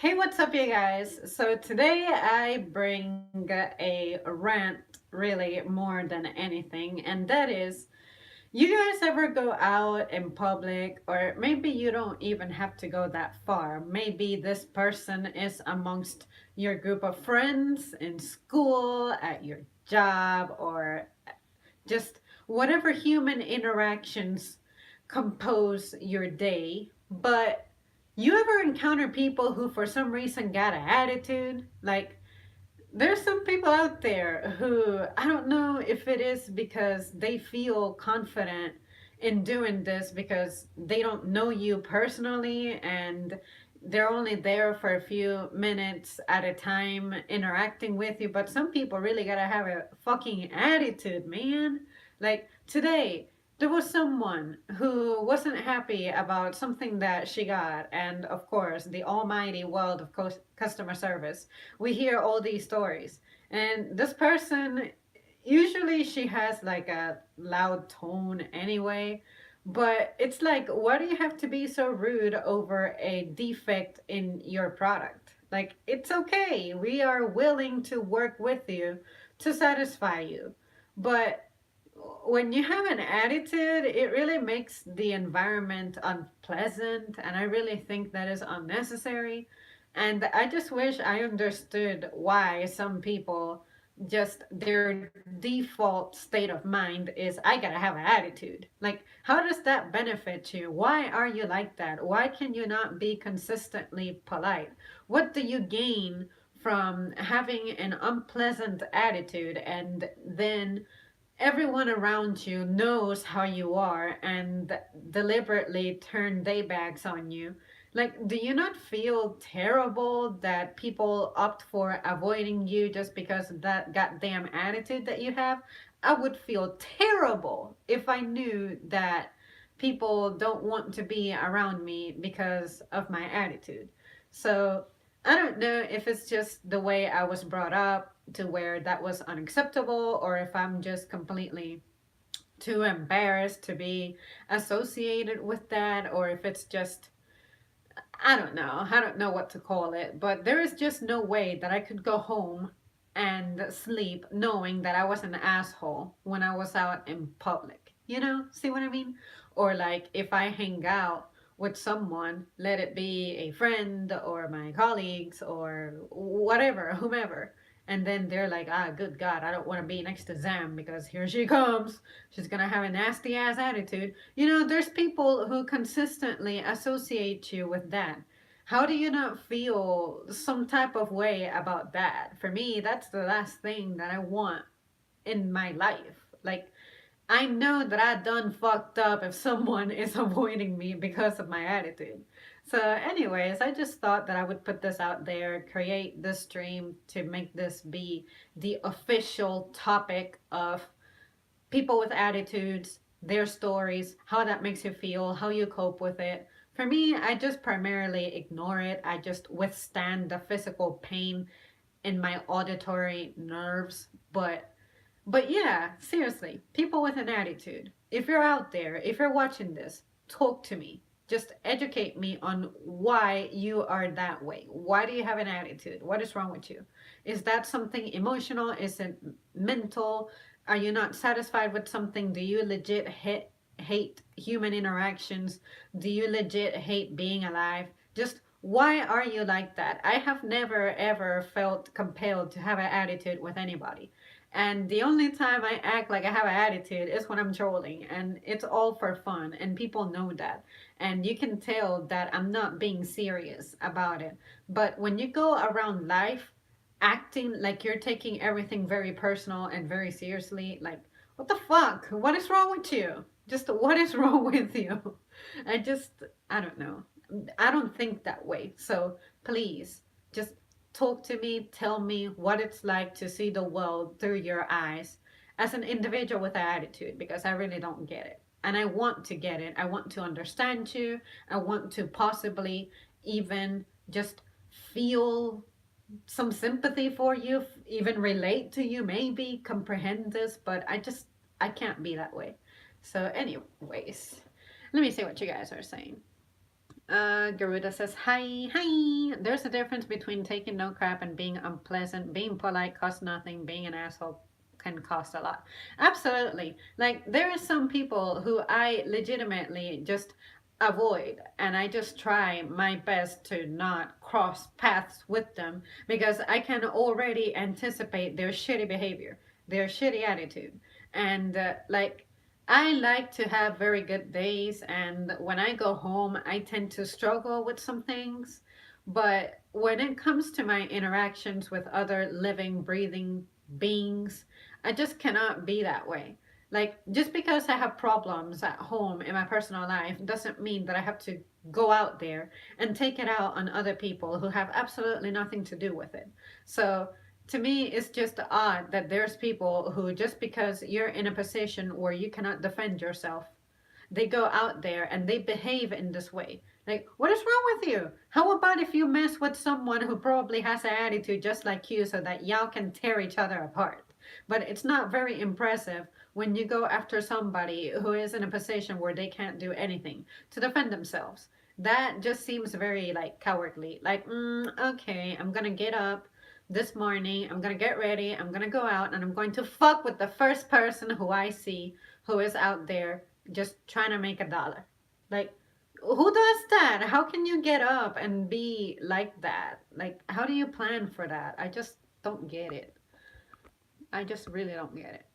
Hey, what's up, you guys? So today I bring a rant, really more than anything, and that is, you guys ever go out in public, or maybe you don't even have to go that far. Maybe this person is amongst your group of friends in school, at your job, or just whatever human interactions compose your day. But you ever encounter people who, for some reason, got an attitude? Like, there's some people out there who I don't know if it is because they feel confident in doing this because they don't know you personally and they're only there for a few minutes at a time interacting with you. But some people really gotta have a fucking attitude, man. Like today, there was someone who wasn't happy about something that she got, and of course, the almighty world of customer service, we hear all these stories. And this person, usually she has like a loud tone anyway, but it's like, why do you have to be so rude over a defect in your product? Like, it's okay. We are willing to work with you to satisfy you. But when you have an attitude, it really makes the environment unpleasant, and I really think that is unnecessary. And I just wish I understood why some people just their default state of mind is I gotta have an attitude. Like, how does that benefit you? Why are you like that? Why can you not be consistently polite? What do you gain from having an unpleasant attitude and then everyone around you knows how you are and deliberately turn their backs on you? Like, do you not feel terrible that people opt for avoiding you just because of that goddamn attitude that you have? I would feel terrible if I knew that people don't want to be around me because of my attitude. So, I don't know if it's just the way I was brought up to where that was unacceptable, or if I'm just completely too embarrassed to be associated with that, or if it's just, I don't know. I don't know what to call it, but there is just no way that I could go home and sleep knowing that I was an asshole when I was out in public. You know, see what I mean? Or like if I hang out with someone, let it be a friend or my colleagues or whatever, whomever, and then they're like, ah, good God, I don't want to be next to Zam because here she comes. She's gonna have a nasty ass attitude. You know, there's people who consistently associate you with that. How do you not feel some type of way about that? For me, that's the last thing that I want in my life. Like, I know that I done fucked up if someone is avoiding me because of my attitude. So, anyways, I just thought that I would put this out there, create this stream to make this be the official topic of people with attitudes, their stories, how that makes you feel, how you cope with it. For me, I just primarily ignore it. I just withstand the physical pain in my auditory nerves. But yeah, seriously, people with an attitude. If you're out there, if you're watching this, talk to me. Just educate me on why you are that way. Why do you have an attitude? What is wrong with you? Is that something emotional? Is it mental? Are you not satisfied with something? Do you legit hate human interactions? Do you legit hate being alive? Just why are you like that? I have never ever felt compelled to have an attitude with anybody. And the only time I act like I have an attitude is when I'm trolling, and it's all for fun, and people know that. And you can tell that I'm not being serious about it. But when you go around life acting like you're taking everything very personal and very seriously, like, what the fuck? What is wrong with you? Just what is wrong with you? I just, I don't know. I don't think that way. So please, just talk to me, tell me what it's like to see the world through your eyes as an individual with an attitude, because I really don't get it. And I want to get it. I want to understand you. I want to possibly even just feel some sympathy for you, even relate to you, maybe comprehend this, but I can't be that way. So, anyways, let me see what you guys are saying. Garuda says, hi, hi. There's a difference between taking no crap and being unpleasant. Being polite costs nothing. Being an asshole can cost a lot. Absolutely. Like, there are some people who I legitimately just avoid, and I just try my best to not cross paths with them because I can already anticipate their shitty behavior, their shitty attitude. And, like, I like to have very good days, and when I go home, I tend to struggle with some things. But when it comes to my interactions with other living, breathing beings, I just cannot be that way. Like, just because I have problems at home in my personal life doesn't mean that I have to go out there and take it out on other people who have absolutely nothing to do with it. So, to me, it's just odd that there's people who, just because you're in a position where you cannot defend yourself, they go out there and they behave in this way. Like, what is wrong with you? How about if you mess with someone who probably has an attitude just like you so that y'all can tear each other apart? But it's not very impressive when you go after somebody who is in a position where they can't do anything to defend themselves. That just seems very like cowardly. Like, okay, I'm gonna get up this morning, I'm gonna get ready, I'm gonna go out, and I'm going to fuck with the first person who I see who is out there just trying to make a dollar. Like, who does that? How can you get up and be like that? Like, how do you plan for that? I just don't get it. I just really don't get it.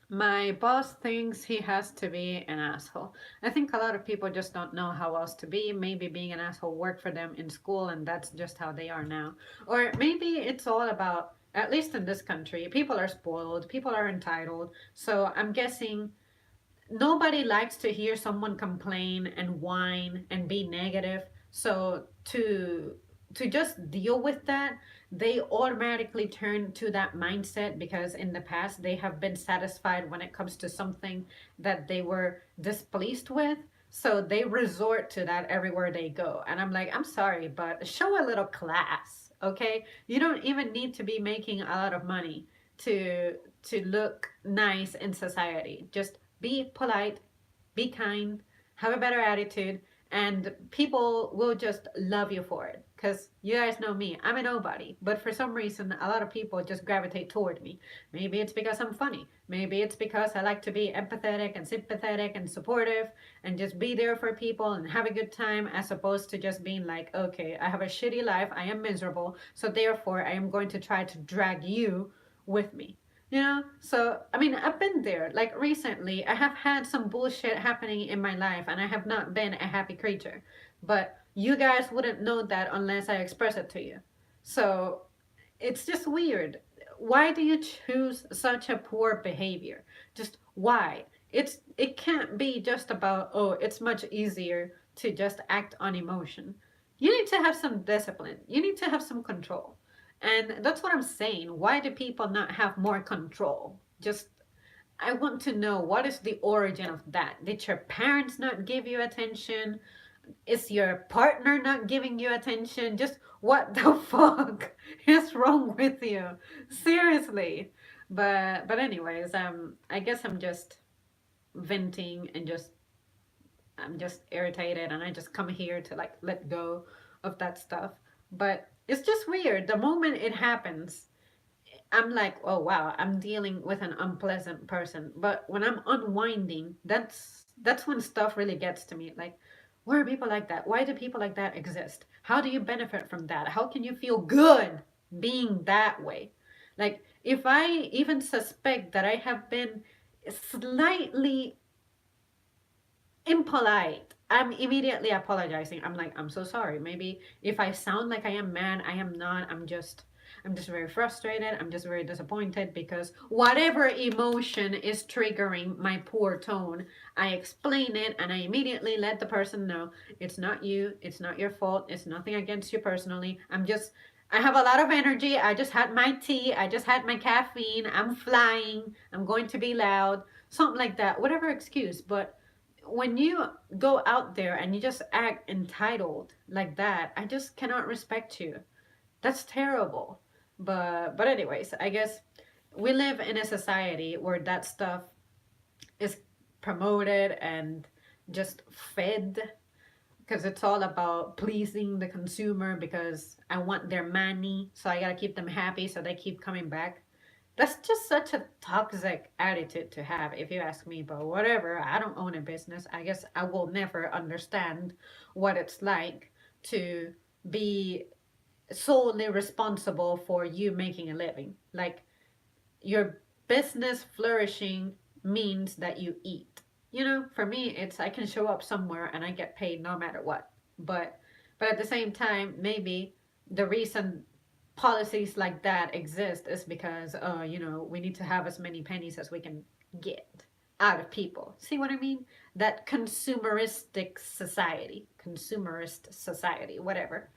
My boss thinks he has to be an asshole. I think a lot of people just don't know how else to be. Maybe being an asshole worked for them in school and that's just how they are now. Or maybe it's all about, at least in this country, people are spoiled, people are entitled. So I'm guessing nobody likes to hear someone complain and whine and be negative. So to just deal with that, they automatically turn to that mindset because in the past they have been satisfied when it comes to something that they were displeased with. So they resort to that everywhere they go. And I'm like, I'm sorry, but show a little class, okay? You don't even need to be making a lot of money to look nice in society. Just be polite, be kind, have a better attitude, and people will just love you for it. Because you guys know me, I'm a nobody. But for some reason, a lot of people just gravitate toward me. Maybe it's because I'm funny. Maybe it's because I like to be empathetic and sympathetic and supportive and just be there for people and have a good time as opposed to just being like, okay, I have a shitty life, I am miserable, so therefore I am going to try to drag you with me. You know, so I mean, I've been there. Like recently, I have had some bullshit happening in my life, and I have not been a happy creature. But you guys wouldn't know that unless I express it to you. So it's just weird. Why do you choose such a poor behavior? Just why? It can't be just about, oh, it's much easier to just act on emotion. You need to have some discipline. You need to have some control. And that's what I'm saying. Why do people not have more control? Just I want to know what is the origin of that. Did your parents not give you attention? Is your partner not giving you attention? Just what the fuck is wrong with you? Seriously. But anyways, I guess I'm just venting and just I'm just irritated and I just come here to like let go of that stuff. But it's just weird. The moment it happens, I'm like, oh wow, I'm dealing with an unpleasant person. But when I'm unwinding, that's when stuff really gets to me. Like, why are people like that? Why do people like that exist? How do you benefit from that? How can you feel good being that way? Like, if I even suspect that I have been slightly impolite, I'm immediately apologizing. I'm like, I'm so sorry. Maybe if I sound like I am mad, I am not. I'm just very frustrated. I'm just very disappointed because whatever emotion is triggering my poor tone, I explain it and I immediately let the person know it's not you, it's not your fault, it's nothing against you personally. I have a lot of energy. I just had my tea. I just had my caffeine. I'm flying. I'm going to be loud. Something like that. Whatever excuse. But when you go out there and you just act entitled like that, I just cannot respect you. That's terrible. But anyways, I guess we live in a society where that stuff is promoted and just fed. because it's all about pleasing the consumer because I want their money, so I gotta keep them happy so they keep coming back. That's just such a toxic attitude to have, if you ask me. But whatever, I don't own a business. I guess I will never understand what it's like to be solely responsible for you making a living. Like, your business flourishing means that you eat. For me, it's I can show up somewhere and I get paid no matter what. But at the same time, maybe the reason policies like that exist is because we need to have as many pennies as we can get out of people. See what I mean? That consumerist society, whatever.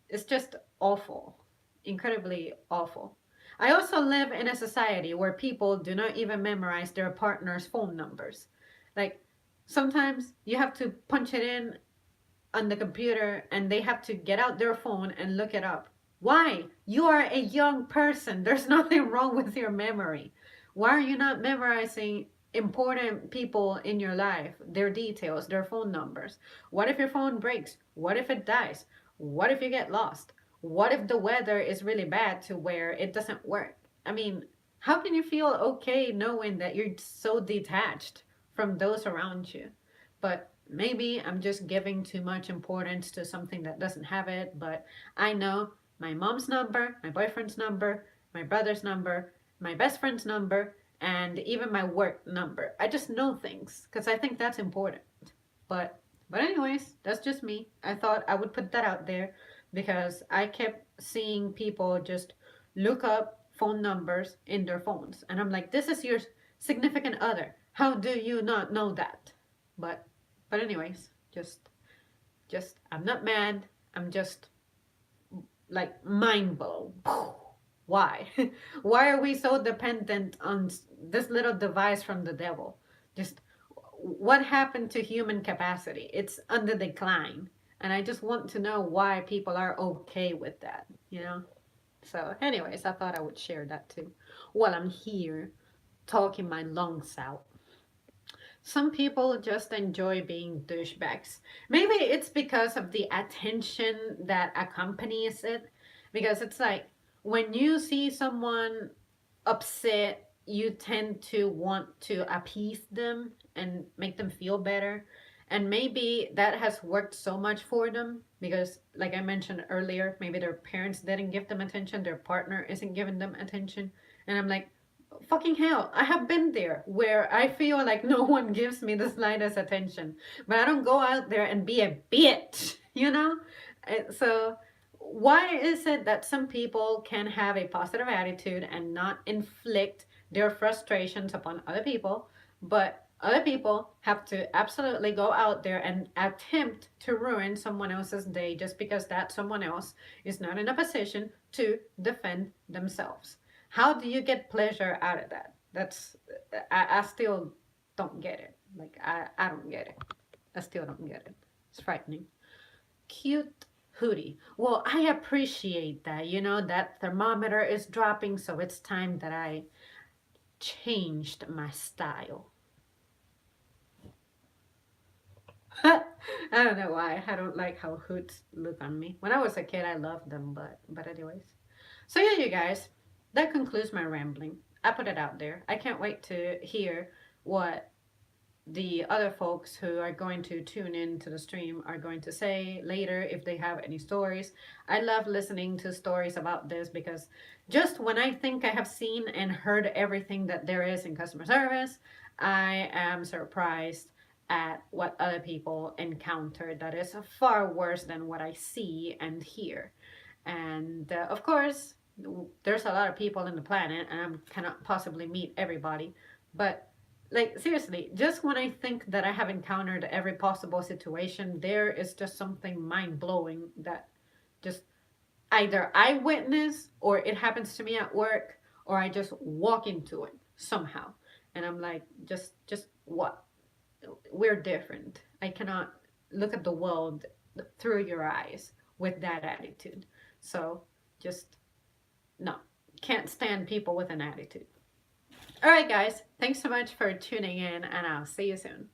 It's just awful, incredibly awful. I also live in a society where people do not even memorize their partner's phone numbers. Like, sometimes you have to punch it in on the computer and they have to get out their phone and look it up. Why? You are a young person. There's nothing wrong with your memory. Why are you not memorizing important people in your life, their details, their phone numbers? What if your phone breaks? What if it dies? What if you get lost? What if the weather is really bad to where it doesn't work? I mean, how can you feel okay knowing that you're so detached from those around you? But maybe I'm just giving too much importance to something that doesn't have it. But I know my mom's number, my boyfriend's number, my brother's number, my best friend's number, and even my work number. I just know things because I think that's important. But anyways, that's just me. I thought I would put that out there because I kept seeing people just look up phone numbers in their phones, and I'm like, this is your significant other. How do you not know that? But anyways, just I'm not mad. I'm just like mind blown. Why? Why are we so dependent on this little device from the devil? Just what happened to human capacity? It's under decline. And I just want to know why people are okay with that? So, anyways, I thought I would share that too while I'm here talking my lungs out. Some people just enjoy being douchebags. Maybe it's because of the attention that accompanies it. Because it's like when you see someone upset, you tend to want to appease them and make them feel better. And maybe that has worked so much for them because, like I mentioned earlier, maybe their parents didn't give them attention, their partner isn't giving them attention. And I'm like, fucking hell, I have been there where I feel like no one gives me the slightest attention. But I don't go out there and be a bitch? So, why is it that some people can have a positive attitude and not inflict their frustrations upon other people, but other people have to absolutely go out there and attempt to ruin someone else's day just because that someone else is not in a position to defend themselves? How do you get pleasure out of that? I still don't get it. Like, I don't get it. I still don't get it. It's frightening. Cute hoodie. Well, I appreciate that. That thermometer is dropping, so it's time that I changed my style. I don't know why. I don't like how hoods look on me. When I was a kid, I loved them, but anyways. So yeah, you guys, that concludes my rambling. I put it out there. I can't wait to hear what the other folks who are going to tune in to the stream are going to say later if they have any stories. I love listening to stories about this because just when I think I have seen and heard everything that there is in customer service, I am surprised at what other people encounter that is far worse than what I see and hear. And of course, there's a lot of people in the planet, and I cannot possibly meet everybody. But like, seriously, just when I think that I have encountered every possible situation, there is just something mind blowing that just either I witness or it happens to me at work or I just walk into it somehow. And I'm like, just what? We're different. I cannot look at the world through your eyes with that attitude. So just no, can't stand people with an attitude. All right, guys, thanks so much for tuning in, and I'll see you soon.